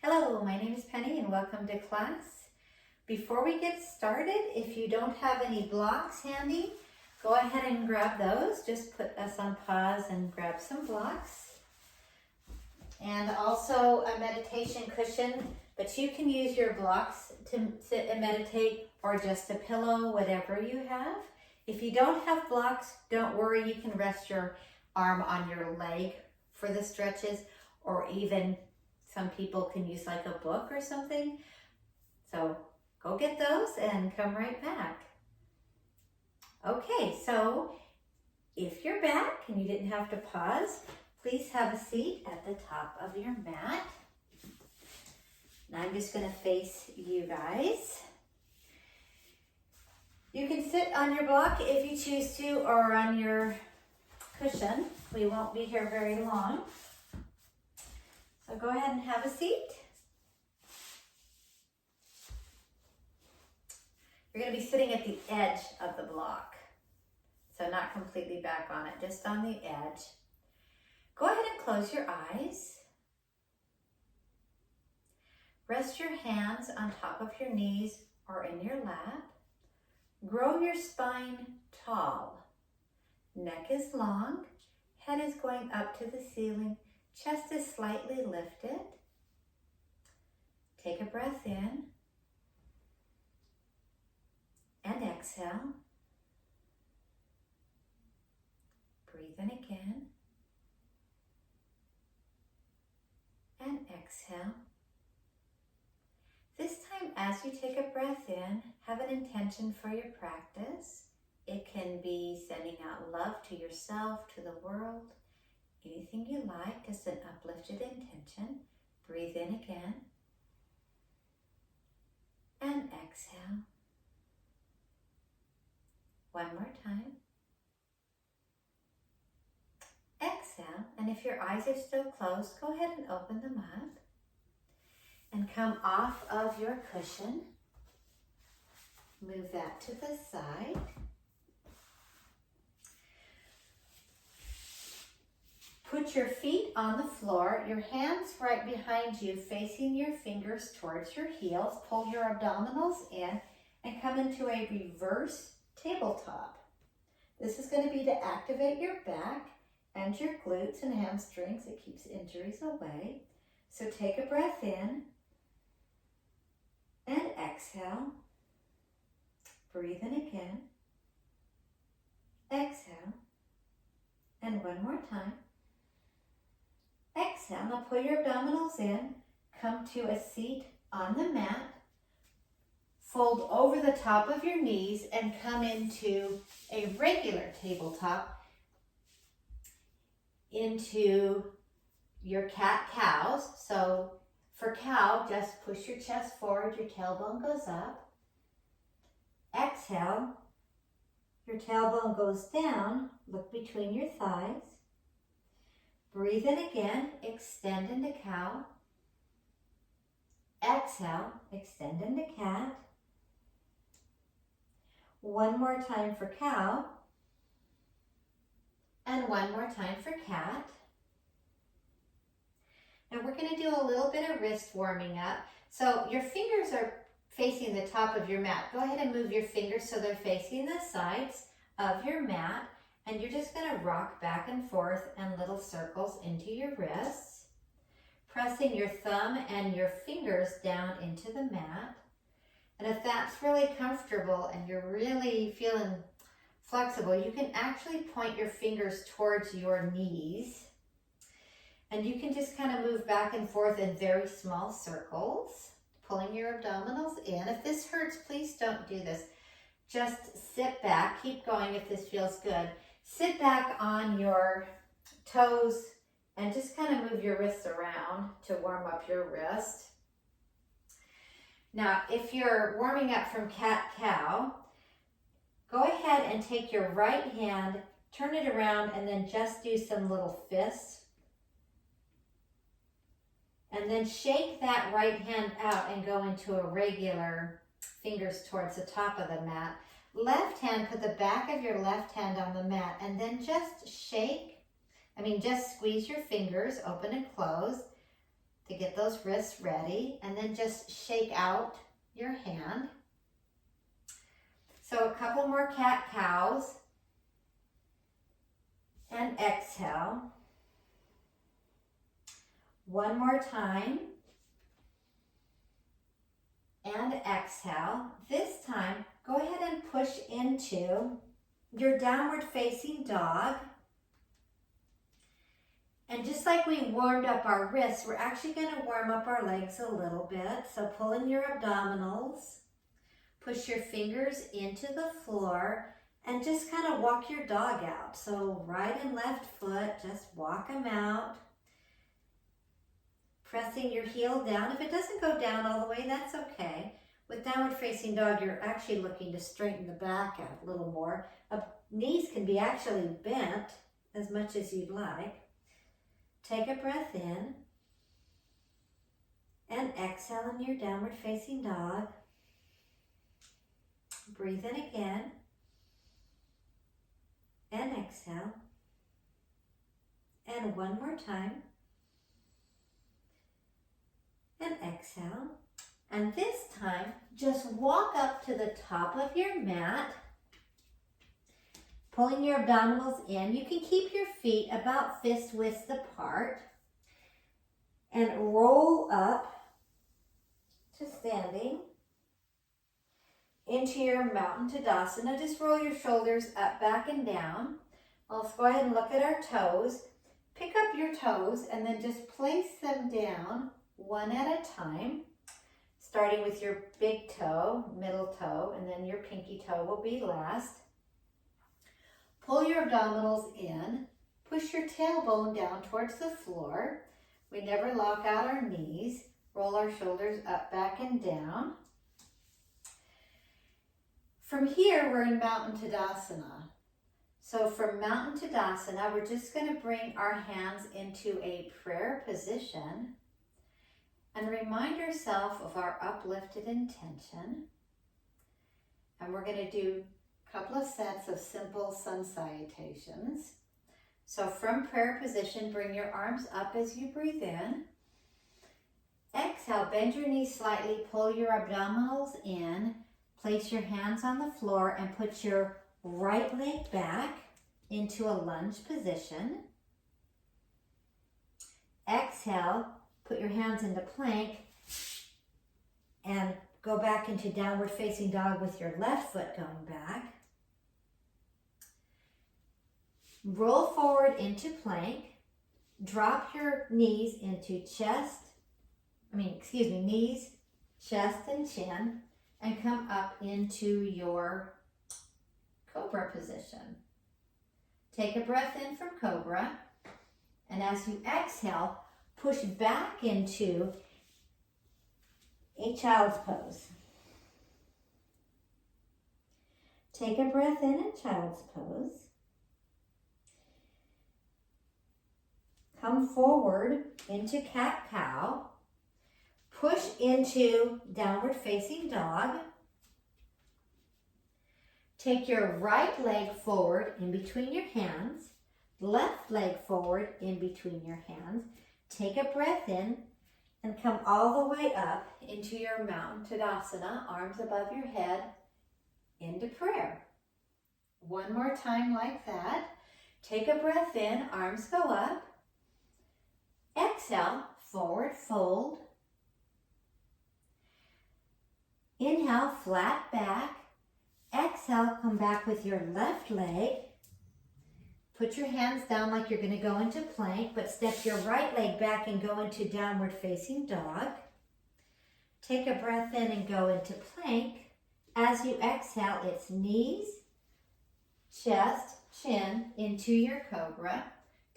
Hello, my name is Penny and welcome to class. Before we get started, if you don't have any blocks handy, go ahead and grab those. Just put us on pause and grab some blocks. And also a meditation cushion, but you can use your blocks to sit and meditate or just a pillow, whatever you have. If you don't have blocks, don't worry, you can rest your arm on your leg for the stretches, or even some people can use like a book or something. So go get those and come right back. Okay, so if you're back and you didn't have to pause, please have a seat at the top of your mat. And I'm just going to face you guys. You can sit on your block if you choose to, or on your cushion. We won't be here very long. So go ahead and have a seat. You're going to be sitting at the edge of the block. So not completely back on it, just on the edge. Go ahead and close your eyes. Rest your hands on top of your knees or in your lap. Grow your spine tall. Neck is long, head is going up to the ceiling, chest is slightly lifted. Take a breath in and exhale. Breathe in again and exhale. This time, as you take a breath in, have an intention for your practice. It can be sending out love to yourself, to the world, anything you like, just an uplifted intention. Breathe in again and exhale. One more time. Exhale, and if your eyes are still closed, go ahead and open them up and come off of your cushion. Move that to the side. Put your feet on the floor, your hands right behind you, facing your fingers towards your heels. Pull your abdominals in and come into a reverse tabletop. This is going to be to activate your back and your glutes and hamstrings. It keeps injuries away. So take a breath in and exhale. Breathe in again. Exhale. And one more time. Exhale. Now pull your abdominals in. Come to a seat on the mat. Fold over the top of your knees and come into a regular tabletop, into your cat-cows. So for cow, just push your chest forward, your tailbone goes up. Exhale, your tailbone goes down, look between your thighs. Breathe in again, extend into cow. Exhale, extend into cat. One more time for cow. And one more time for cat. Now we're going to do a little bit of wrist warming up. So your fingers are facing the top of your mat. Go ahead and move your fingers so they're facing the sides of your mat. And you're just going to rock back and forth in little circles into your wrists. Pressing your thumb and your fingers down into the mat. And if that's really comfortable and you're really feeling flexible, you can actually point your fingers towards your knees. And you can just kind of move back and forth in very small circles, pulling your abdominals in. If this hurts, please don't do this. Just sit back, keep going if this feels good. Sit back on your toes and just kind of move your wrists around to warm up your wrist. Now, if you're warming up from cat-cow, go ahead and take your right hand, turn it around, and then just do some little fists. And then shake that right hand out and go into a regular fingers towards the top of the mat. Left hand, put the back of your left hand on the mat and then just just squeeze your fingers, open and close. to get those wrists ready, and then just shake out your hand. So a couple more cat-cows, and exhale. One more time, and exhale. This time, go ahead and push into your downward facing dog. And just like we warmed up our wrists, we're actually going to warm up our legs a little bit. So pull in your abdominals, push your fingers into the floor, and just kind of walk your dog out. So right and left foot, just walk them out. Pressing your heel down. If it doesn't go down all the way, that's okay. With downward facing dog, you're actually looking to straighten the back out a little more. Knees can be actually bent as much as you'd like. Take a breath in and exhale in your downward facing dog. Breathe in again and exhale. And one more time. And exhale. And this time, just walk up to the top of your mat, pulling your abdominals in. You can keep your feet about fist width apart and roll up to standing into your mountain Tadasana. Just roll your shoulders up, back, and down. Let's go ahead and look at our toes. Pick up your toes and then just place them down one at a time, starting with your big toe, middle toe, and then your pinky toe will be last. Pull your abdominals in, push your tailbone down towards the floor. We never lock out our knees. Roll our shoulders up, back, and down. From here, we're in Mountain Tadasana. So from Mountain Tadasana, we're just going to bring our hands into a prayer position and remind yourself of our uplifted intention. And we're going to do a couple of sets of simple sun salutations. So from prayer position, bring your arms up as you breathe in. Exhale, bend your knees slightly, pull your abdominals in, place your hands on the floor and put your right leg back into a lunge position. Exhale, put your hands into plank and go back into downward facing dog with your left foot going back. Roll forward into plank. Drop your knees into knees, chest, and chin, and come up into your cobra position. Take a breath in from cobra, and as you exhale, push back into a child's pose. Take a breath in child's pose. Come forward into cat-cow. Push into downward facing dog. Take your right leg forward in between your hands. Left leg forward in between your hands. Take a breath in and come all the way up into your Mountain Tadasana, arms above your head, into prayer. One more time like that. Take a breath in, arms go up. Exhale, forward fold. Inhale, flat back. Exhale, come back with your left leg. Put your hands down like you're going to go into plank, but step your right leg back and go into downward facing dog. Take a breath in and go into plank. As you exhale, it's knees, chest, chin into your cobra.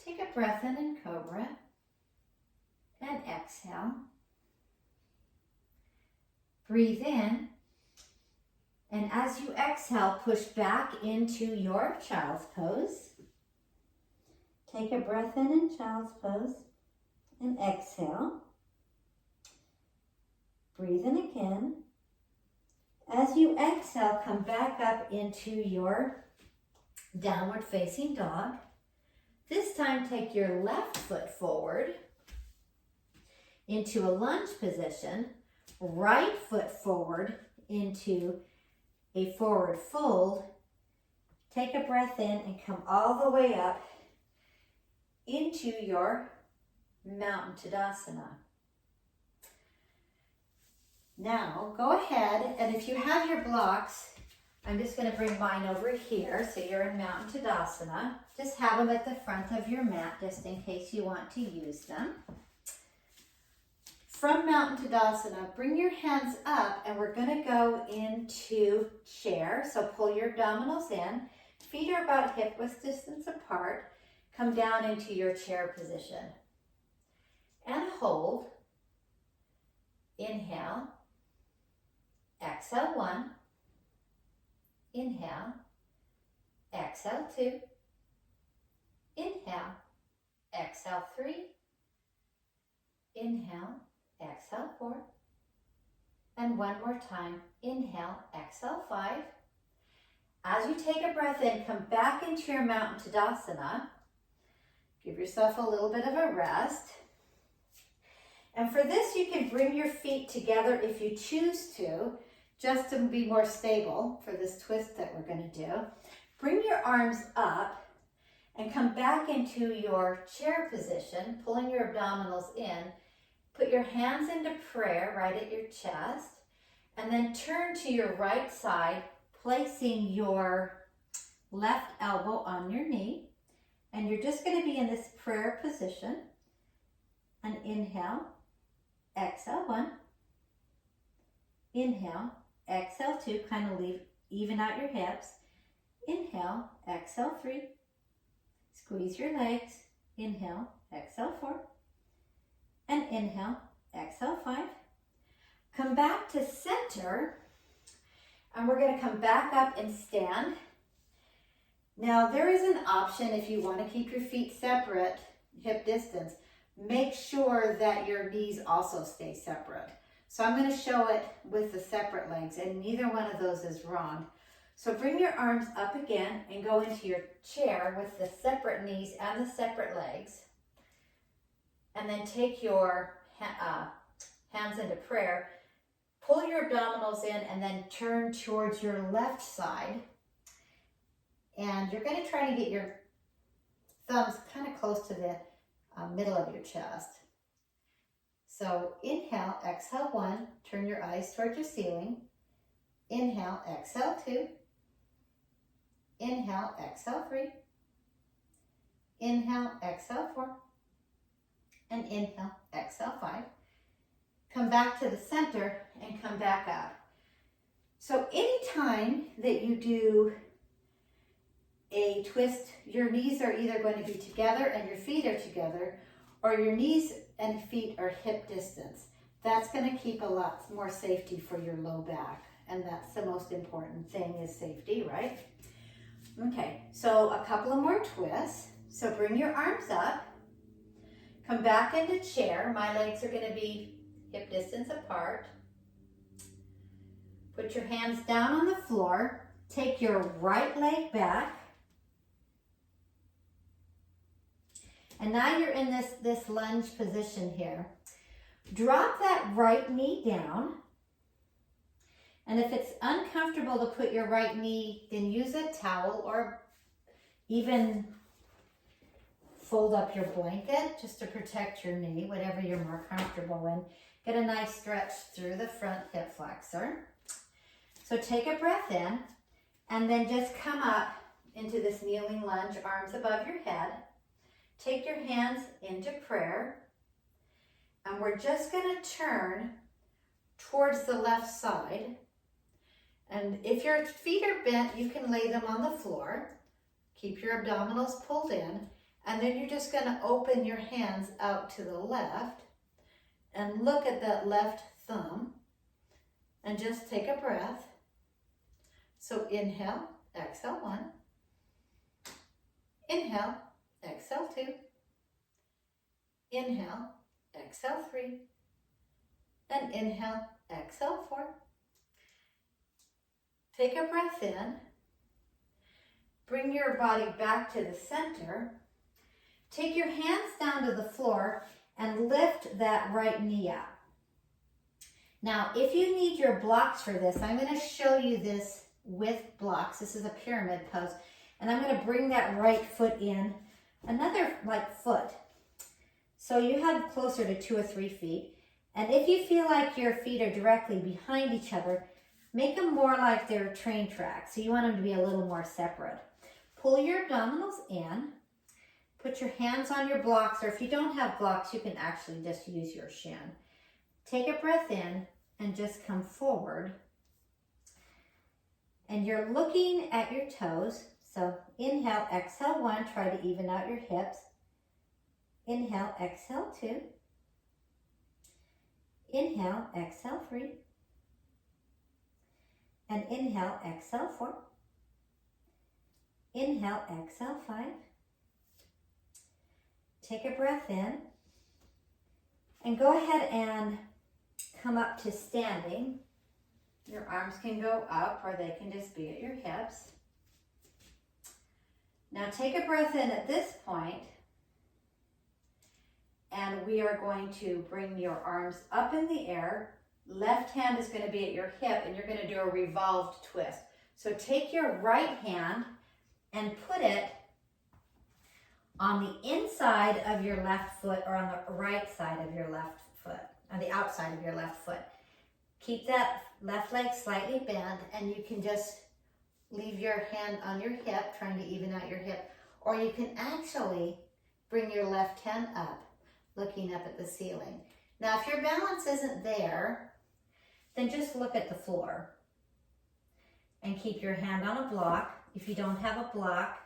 Take a breath in cobra and exhale. Breathe in, and as you exhale, push back into your child's pose. Take a breath in child's pose and exhale. Breathe in again. As you exhale, come back up into your downward facing dog. This time, take your left foot forward. into a lunge position, right foot forward into a forward fold. Take a breath in and come all the way up into your Mountain Tadasana. Now go ahead, and if you have your blocks, I'm just going to bring mine over here so you're in Mountain Tadasana. Just have them at the front of your mat just in case you want to use them. From Mountain Tadasana, bring your hands up and we're going to go into chair. So pull your abdominals in. Feet are about hip width distance apart. Come down into your chair position. And hold. Inhale. Exhale 1. Inhale. Exhale 2. Inhale. Exhale 3. Inhale. Exhale 4. And one more time. Inhale. Exhale 5. As you take a breath in, come back into your Mountain Tadasana. Give yourself a little bit of a rest. And for this, you can bring your feet together if you choose to, just to be more stable for this twist that we're going to do. Bring your arms up and come back into your chair position, pulling your abdominals in. Put your hands into prayer right at your chest, and then turn to your right side, placing your left elbow on your knee. And you're just going to be in this prayer position. And inhale, exhale 1. Inhale, exhale 2, kind of even out your hips. Inhale, exhale 3. Squeeze your legs. Inhale, exhale 4. And inhale, exhale 5. Come back to center. And we're going to come back up and stand. Now there is an option if you want to keep your feet separate, hip distance. Make sure that your knees also stay separate. So I'm going to show it with the separate legs, and neither one of those is wrong. So bring your arms up again and go into your chair with the separate knees and the separate legs. And then take your hands into prayer. Pull your abdominals in and then turn towards your left side. And you're going to try to get your thumbs kind of close to the middle of your chest. So inhale, exhale 1, turn your eyes towards your ceiling. Inhale, exhale 2. Inhale, exhale 3. Inhale, exhale 4. And inhale, exhale 5. Come back to the center and come back up. So anytime that you do a twist, your knees are either going to be together and your feet are together, or your knees and feet are hip distance. That's going to keep a lot more safety for your low back. And that's the most important thing, is safety, right? Okay, so a couple of more twists. So bring your arms up. Come back into chair. My legs are going to be hip distance apart. Put your hands down on the floor. Take your right leg back. And now you're in this lunge position here. Drop that right knee down. And if it's uncomfortable to put your right knee, then use a towel or even fold up your blanket just to protect your knee, whatever you're more comfortable in. Get a nice stretch through the front hip flexor. So take a breath in and then just come up into this kneeling lunge, arms above your head. Take your hands into prayer, and we're just going to turn towards the left side. And if your feet are bent, you can lay them on the floor. Keep your abdominals pulled in, and then you're just going to open your hands out to the left and look at that left thumb and just take a breath. So inhale, exhale 1. Inhale, exhale 2. Inhale, exhale 3. And inhale, exhale 4. Take a breath in. Bring your body back to the center. Take your hands down to the floor and lift that right knee up. Now, if you need your blocks for this, I'm going to show you this with blocks. This is a pyramid pose. And I'm going to bring that right foot in, another foot. So you have closer to 2 or 3 feet. And if you feel like your feet are directly behind each other, make them more like they're train tracks. So you want them to be a little more separate. Pull your abdominals in. Put your hands on your blocks, or if you don't have blocks, you can actually just use your shin. Take a breath in and just come forward. And you're looking at your toes. So inhale, exhale 1, try to even out your hips. Inhale, exhale 2. Inhale, exhale 3. And inhale, exhale 4. Inhale, exhale 5. Take a breath in. And go ahead and come up to standing. Your arms can go up or they can just be at your hips. Now take a breath in at this point, and we are going to bring your arms up in the air. Left hand is going to be at your hip, and you're going to do a revolved twist. So take your right hand and put it on the inside of your left foot, or on the right side of your left foot, on the outside of your left foot. Keep that left leg slightly bent, and you can just leave your hand on your hip, trying to even out your hip, or you can actually bring your left hand up, looking up at the ceiling. Now, if your balance isn't there, then just look at the floor and keep your hand on a block. If you don't have a block,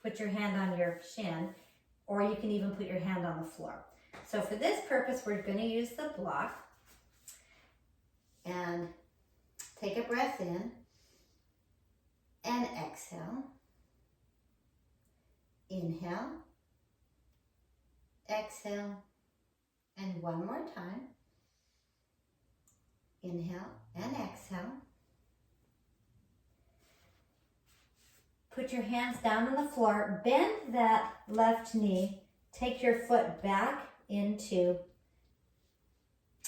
put your hand on your shin, or you can even put your hand on the floor. So for this purpose, we're going to use the block. And take a breath in and exhale. Inhale, exhale, and one more time. Inhale and exhale. Put your hands down on the floor, bend that left knee, take your foot back into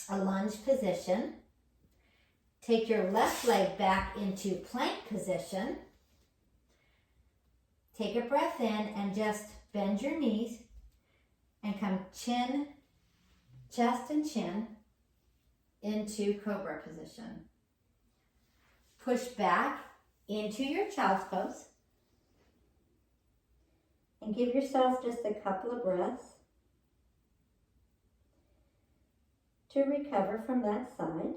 a lunge position. Take your left leg back into plank position. Take a breath in and just bend your knees and come chin, chest and chin into cobra position. Push back into your child's pose and give yourself just a couple of breaths to recover from that side.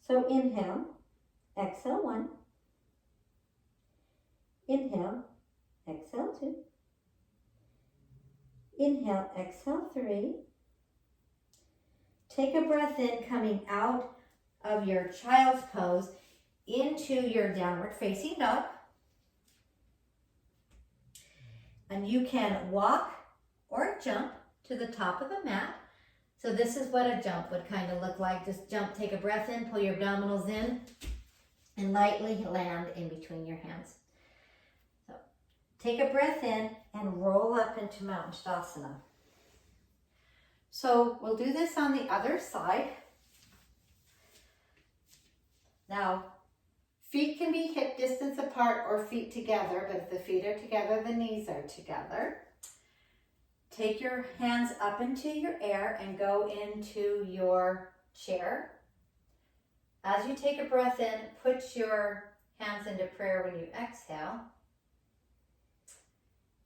So inhale, exhale 1. Inhale, exhale 2. Inhale, exhale 3. Take a breath in, coming out of your child's pose into your downward facing dog. And you can walk or jump to the top of the mat. So this is what a jump would kind of look like. Just jump, take a breath in, pull your abdominals in, and lightly land in between your hands. So take a breath in and roll up into Mountain Shavasana. So we'll do this on the other side. Now, feet can be hip distance apart or feet together, but if the feet are together, the knees are together. Take your hands up into your air and go into your chair. As you take a breath in, put your hands into prayer when you exhale.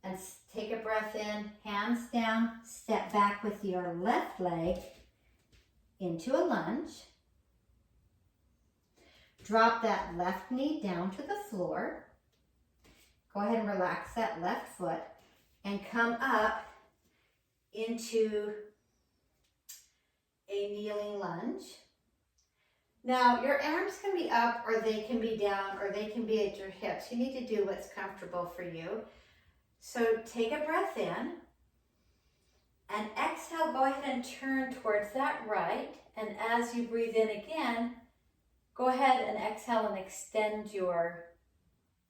And take a breath in, hands down, step back with your left leg into a lunge. Drop that left knee down to the floor. Go ahead and relax that left foot and come up into a kneeling lunge. Now, your arms can be up or they can be down or they can be at your hips. You need to do what's comfortable for you. So take a breath in and exhale, go ahead and turn towards that right. And as you breathe in again, go ahead and exhale and extend your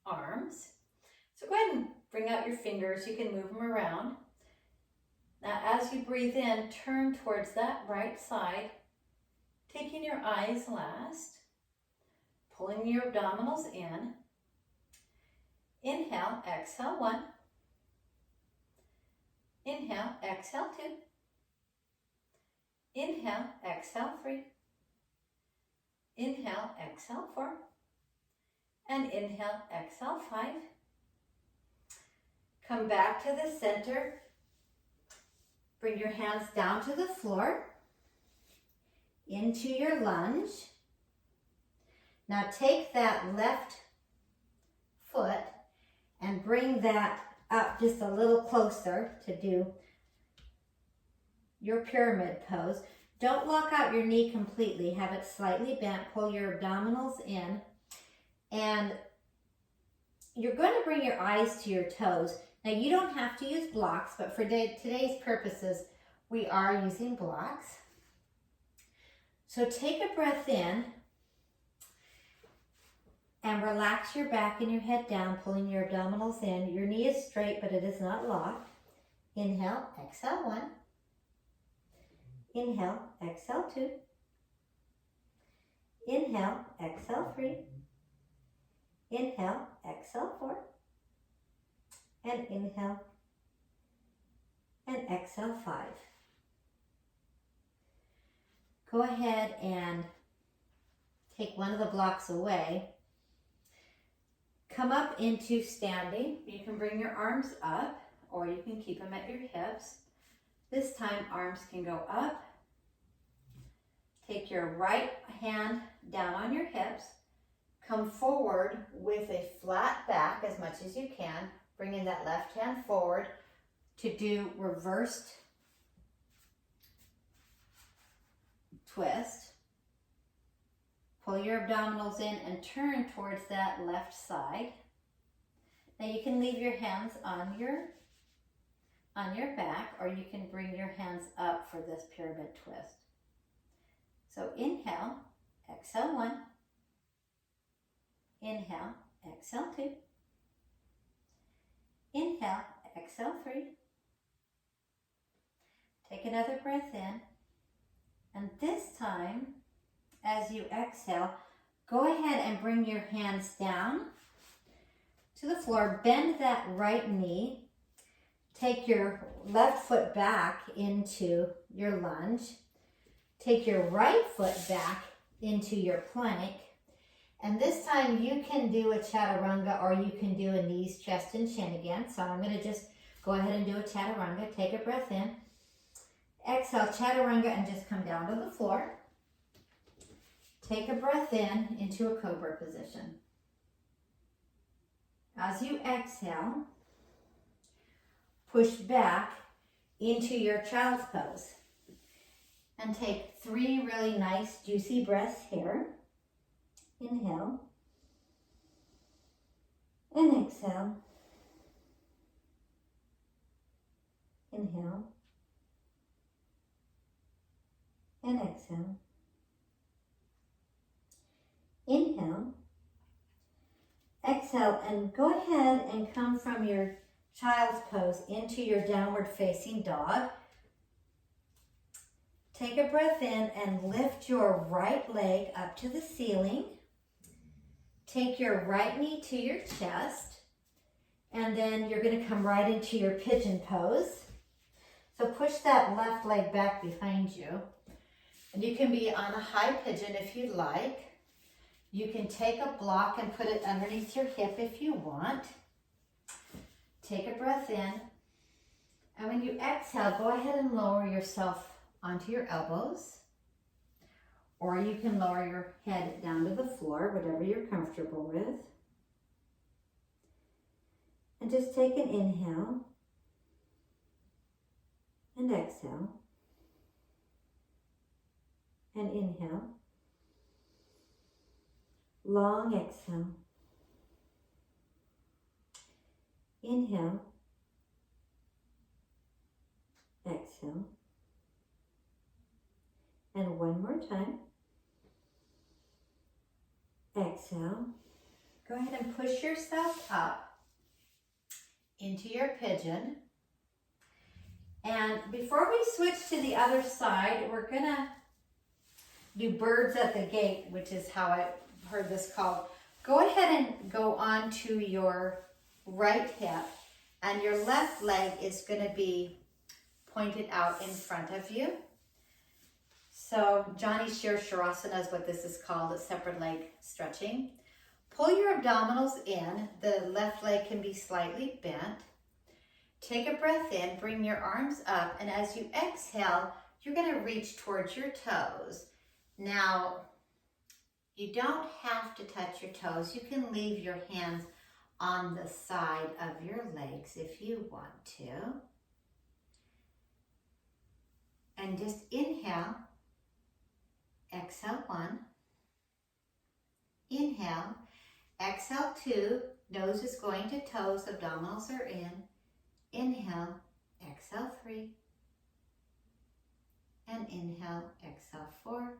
arms. So go ahead and bring out your fingers. You can move them around. Now as you breathe in, turn towards that right side, taking your eyes last, pulling your abdominals in. Inhale, exhale 1. Inhale, exhale 2. Inhale, exhale 3. Inhale, exhale 4. And inhale, exhale 5. Come back to the center. Bring your hands down to the floor, into your lunge. Now take that left foot and bring that up just a little closer to do your pyramid pose. Don't lock out your knee completely. Have it slightly bent. Pull your abdominals in. And you're going to bring your eyes to your toes. Now you don't have to use blocks, but for today's purposes, we are using blocks. So take a breath in and relax your back and your head down, pulling your abdominals in. Your knee is straight, but it is not locked. Inhale, exhale 1. Inhale, exhale 2. Inhale, exhale 3. Inhale, exhale 4. And inhale and exhale 5. Go ahead and take one of the blocks away. Come up into standing. You can bring your arms up or you can keep them at your hips. This time arms can go up. Take your right hand down on your hips. Come forward with a flat back as much as you can. Bringing that left hand forward to do reversed twist. Pull your abdominals in and turn towards that left side. Now you can leave your hands on your back, or you can bring your hands up for this pyramid twist. So inhale, exhale 1. Inhale, exhale 2. Inhale, exhale 3. Take another breath in. And this time, as you exhale, go ahead and bring your hands down to the floor. Bend that right knee. Take your left foot back into your lunge. Take your right foot back into your plank. And this time you can do a chaturanga or you can do a knees, chest, and chin again. So I'm going to just go ahead and do a chaturanga. Take a breath in. Exhale, chaturanga, and just come down to the floor. Take a breath in into a cobra position. As you exhale, push back into your child's pose. And take 3 really nice, juicy breaths here. Inhale and exhale. Inhale and exhale. Inhale, exhale, and go ahead and come from your child's pose into your downward facing dog. Take a breath in and lift your right leg up to the ceiling. Take your right knee to your chest, and then you're going to come right into your pigeon pose. So push that left leg back behind you. And you can be on a high pigeon if you like. You can take a block and put it underneath your hip if you want. Take a breath in. And when you exhale, go ahead and lower yourself onto your elbows. Or you can lower your head down to the floor, whatever you're comfortable with. And just take an inhale and exhale. And inhale. Long exhale. Inhale. Exhale. And one more time. Exhale. Go ahead and push yourself up into your pigeon. And before we switch to the other side, we're gonna do birds at the gate, which is how I heard this called. Go ahead and go on to your right hip, and your left leg is gonna be pointed out in front of you. So Jani Sharasana is what this is called, a separate leg stretching. Pull your abdominals in. The left leg can be slightly bent. Take a breath in, bring your arms up, and as you exhale, you're gonna reach towards your toes. Now, you don't have to touch your toes. You can leave your hands on the side of your legs if you want to. And just inhale, exhale 1, inhale, exhale 2, nose is going to toes, abdominals are in, inhale, exhale 3, and inhale, exhale 4,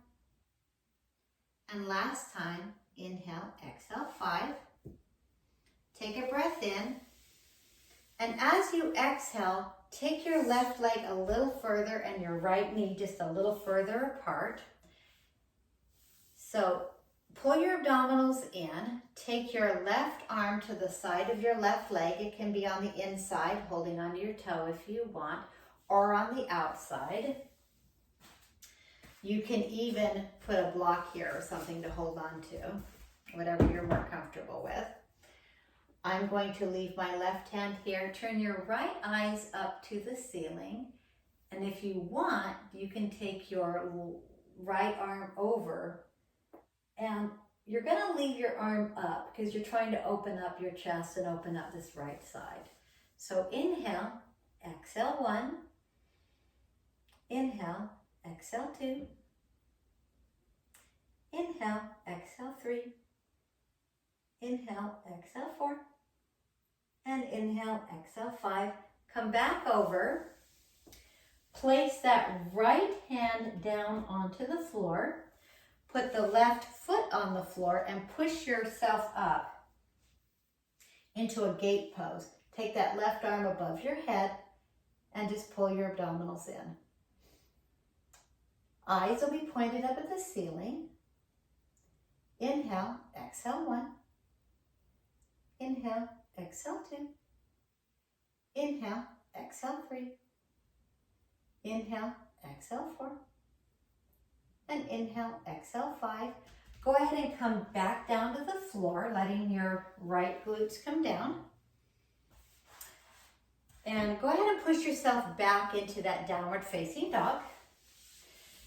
and last time, inhale, exhale 5, take a breath in, and as you exhale, take your left leg a little further and your right knee just a little further apart. So pull your abdominals in, take your left arm to the side of your left leg. It can be on the inside, holding onto your toe if you want, or on the outside. You can even put a block here or something to hold on to, whatever you're more comfortable with. I'm going to leave my left hand here. Turn your right eyes up to the ceiling. And if you want, you can take your right arm over, and you're gonna leave your arm up because you're trying to open up your chest and open up this right side. So inhale, exhale 1, inhale, exhale 2, inhale, exhale 3, inhale, exhale 4, and inhale, exhale 5. Come back over, place that right hand down onto the floor, put the left foot on the floor and push yourself up into a gate pose. Take that left arm above your head and just pull your abdominals in. Eyes will be pointed up at the ceiling. Inhale, exhale 1. Inhale, exhale 2. Inhale, exhale 3. Inhale, exhale 4. And inhale, exhale 5. Go ahead and come back down to the floor, letting your right glutes come down. And go ahead and push yourself back into that downward facing dog.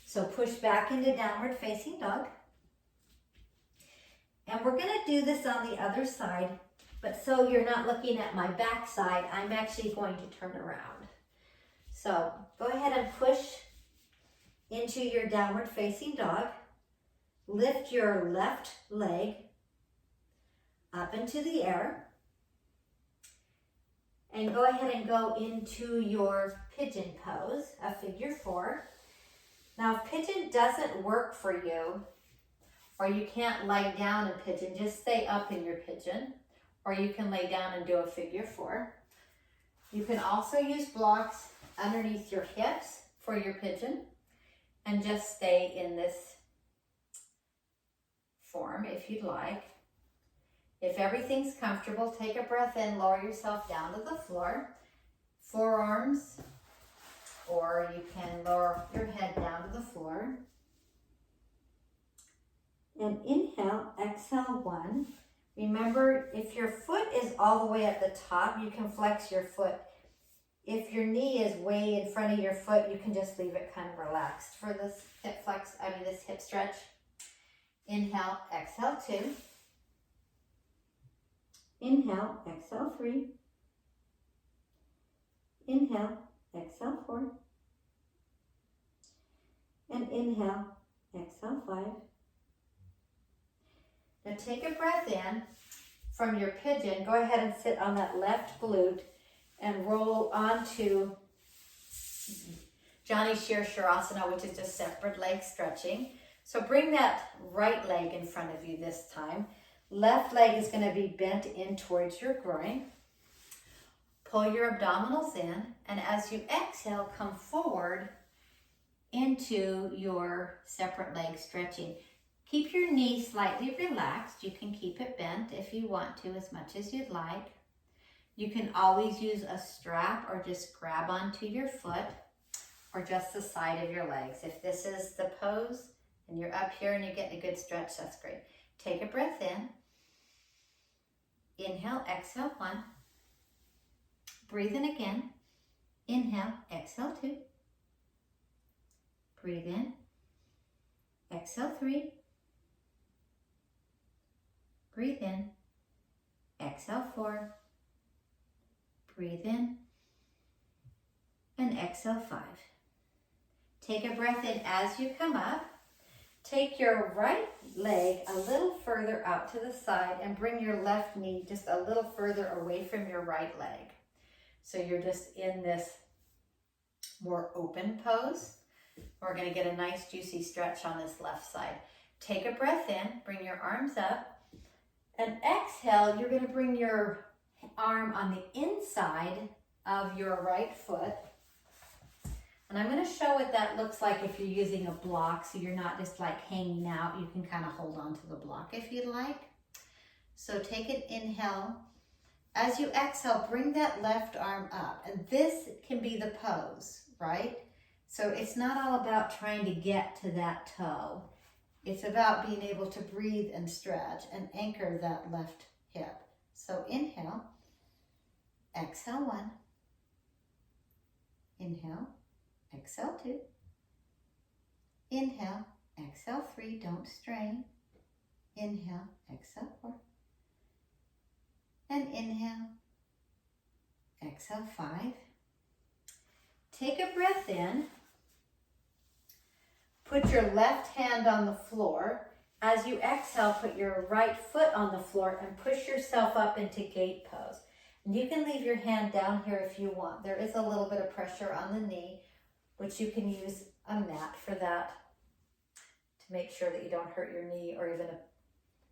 So push back into downward facing dog. And we're gonna do this on the other side, but so you're not looking at my back side, I'm actually going to turn around. So go ahead and push into your downward facing dog. Lift your left leg up into the air. And go ahead and go into your pigeon pose, a figure 4. Now if pigeon doesn't work for you, or you can't lie down in pigeon, just stay up in your pigeon, or you can lay down and do a figure 4. You can also use blocks underneath your hips for your pigeon, and just stay in this form if you'd like. If everything's comfortable, take a breath in, lower yourself down to the floor, forearms, or you can lower your head down to the floor. And inhale, exhale 1. Remember, if your foot is all the way at the top, you can flex your foot. If your knee is way in front of your foot, you can just leave it kind of relaxed for this this hip stretch. Inhale, exhale 2. Inhale, exhale 3. Inhale, exhale 4. And inhale, exhale 5. Now take a breath in from your pigeon. Go ahead and sit on that left glute and roll onto Jani Sharasana, which is just separate leg stretching. So bring that right leg in front of you this time. Left leg is going to be bent in towards your groin. Pull your abdominals in, and as you exhale, come forward into your separate leg stretching. Keep your knee slightly relaxed. You can keep it bent if you want to, as much as you'd like. You can always use a strap or just grab onto your foot or just the side of your legs. If this is the pose and you're up here and you're getting a good stretch, that's great. Take a breath in. Inhale, exhale, 1. Breathe in again. Inhale, exhale, 2. Breathe in. Exhale, 3. Breathe in. Exhale, 4. Breathe in. And exhale, 5. Take a breath in as you come up. Take your right leg a little further out to the side and bring your left knee just a little further away from your right leg. So you're just in this more open pose. We're going to get a nice juicy stretch on this left side. Take a breath in, bring your arms up, and exhale, you're going to bring your arm on the inside of your right foot. And I'm going to show what that looks like if you're using a block, so you're not just like hanging out. You can kind of hold on to the block if you'd like. So take an inhale. As you exhale, bring that left arm up. And this can be the pose, right? So it's not all about trying to get to that toe. It's about being able to breathe and stretch and anchor that left hip. So inhale, exhale, 1. Inhale, exhale, 2. Inhale, exhale, 3. Don't strain. Inhale, exhale, 4. And inhale, exhale, 5. Take a breath in. Put your left hand on the floor. As you exhale, put your right foot on the floor and push yourself up into gate pose. And you can leave your hand down here if you want. There is a little bit of pressure on the knee, which you can use a mat for that to make sure that you don't hurt your knee or even a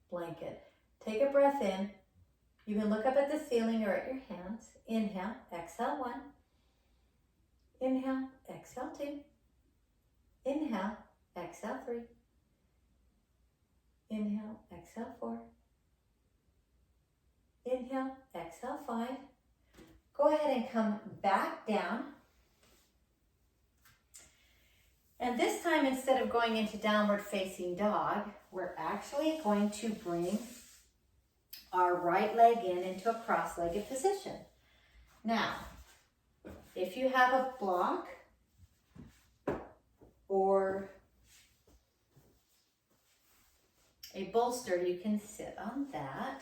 blanket. Take a breath in. You can look up at the ceiling or at your hands. Inhale, exhale, 1. Inhale, exhale, 2. Inhale, exhale, 3. Inhale, exhale, 4. Inhale, exhale, 5. Go ahead and come back down. And this time, instead of going into downward facing dog, we're actually going to bring our right leg into a cross-legged position. Now, if you have a block or a bolster, you can sit on that.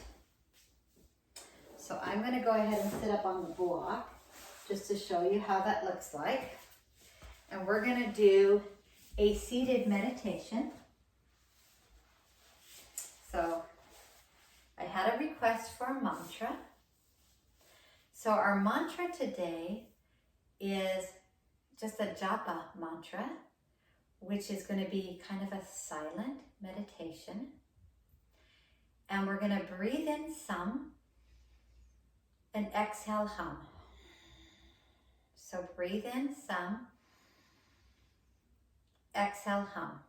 So I'm going to go ahead and sit up on the block just to show you how that looks like. And we're going to do a seated meditation. So I had a request for a mantra. So our mantra today is just a Japa mantra, which is going to be kind of a silent meditation. And we're going to breathe in some and exhale hum. So breathe in some, exhale hum.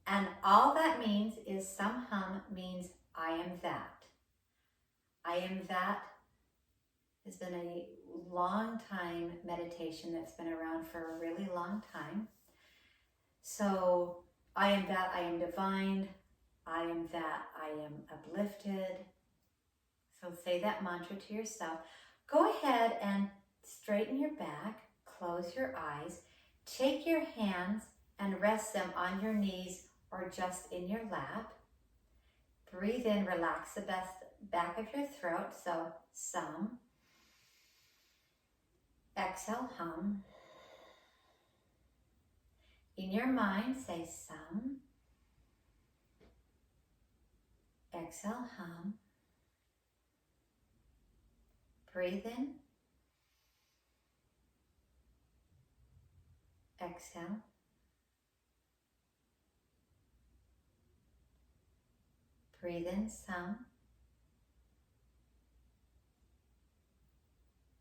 And all that means is some hum means I am that. I am that has been a long time meditation that's been around for a really long time. So I am that, I am divine. I am that, I am uplifted. So say that mantra to yourself. Go ahead and straighten your back, close your eyes, take your hands and rest them on your knees or just in your lap. Breathe in, relax the back of your throat, so some. Exhale, hum. In your mind, say some. Exhale, hum. Breathe in. Exhale. Breathe in some.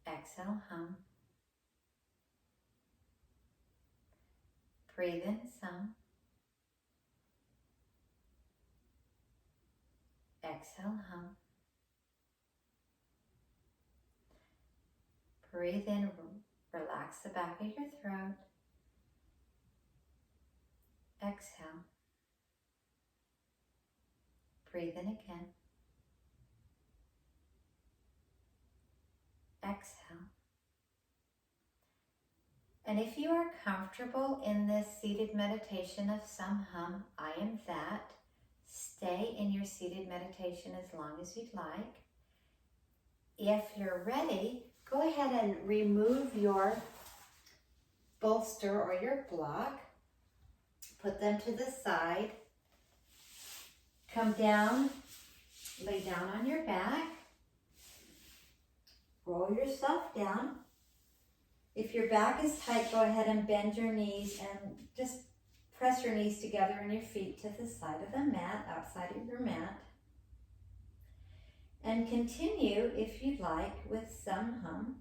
Exhale, hum. Breathe in some. Exhale, hum. Breathe in, relax the back of your throat. Exhale. Breathe in again. Exhale. And if you are comfortable in this seated meditation of some hum, I am that, stay in your seated meditation as long as you'd like. If you're ready, go ahead and remove your bolster or your block. Put them to the side. Come down, lay down on your back. Roll yourself down. If your back is tight, go ahead and bend your knees and just press your knees together and your feet to the side of the mat, outside of your mat. And continue, if you'd like, with some hum.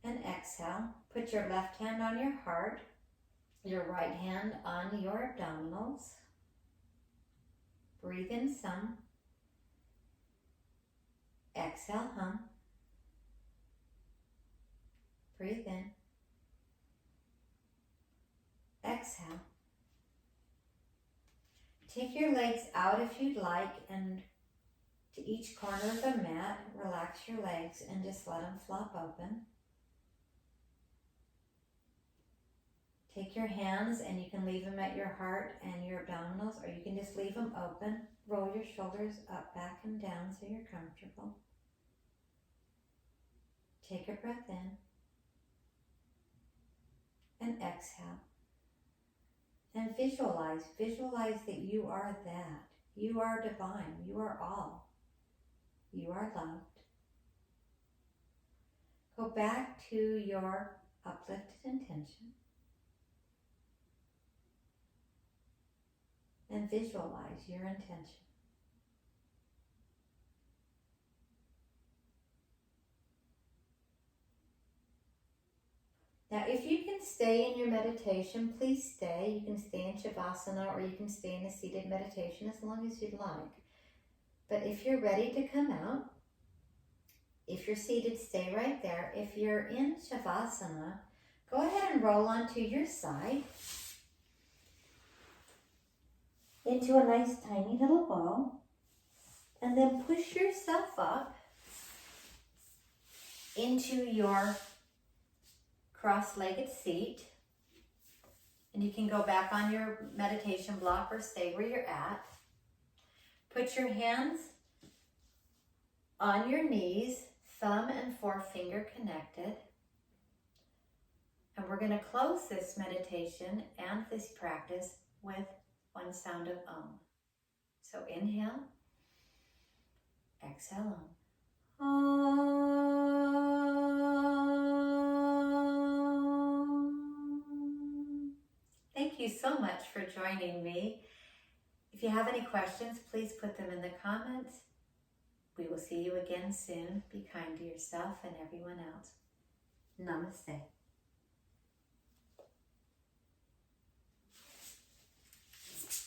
And exhale. Put your left hand on your heart, your right hand on your abdominals. Breathe in some. Exhale, hum. Breathe in. Exhale. Take your legs out if you'd like, and to each corner of the mat, relax your legs and just let them flop open. Take your hands and you can leave them at your heart and your abdominals, or you can just leave them open. Roll your shoulders up, back, and down so you're comfortable. Take a breath in. And exhale. And visualize that you are that. You are divine. You are all. You are loved. Go back to your uplifted intention. And visualize your intention. Now, if you can stay in your meditation, please stay. You can stay in Shavasana or you can stay in a seated meditation as long as you'd like. But if you're ready to come out, if you're seated, stay right there. If you're in Shavasana, go ahead and roll onto your side into a nice tiny little ball. And then push yourself up into your cross-legged seat, and you can go back on your meditation block or stay where you're at. Put your hands on your knees, thumb and forefinger connected, and we're going to close this meditation and this practice with one sound of Om. So inhale, exhale Om. Thank you so much for joining me. If you have any questions, please put them in the comments. We will see you again soon. Be kind to yourself and everyone else. Namaste.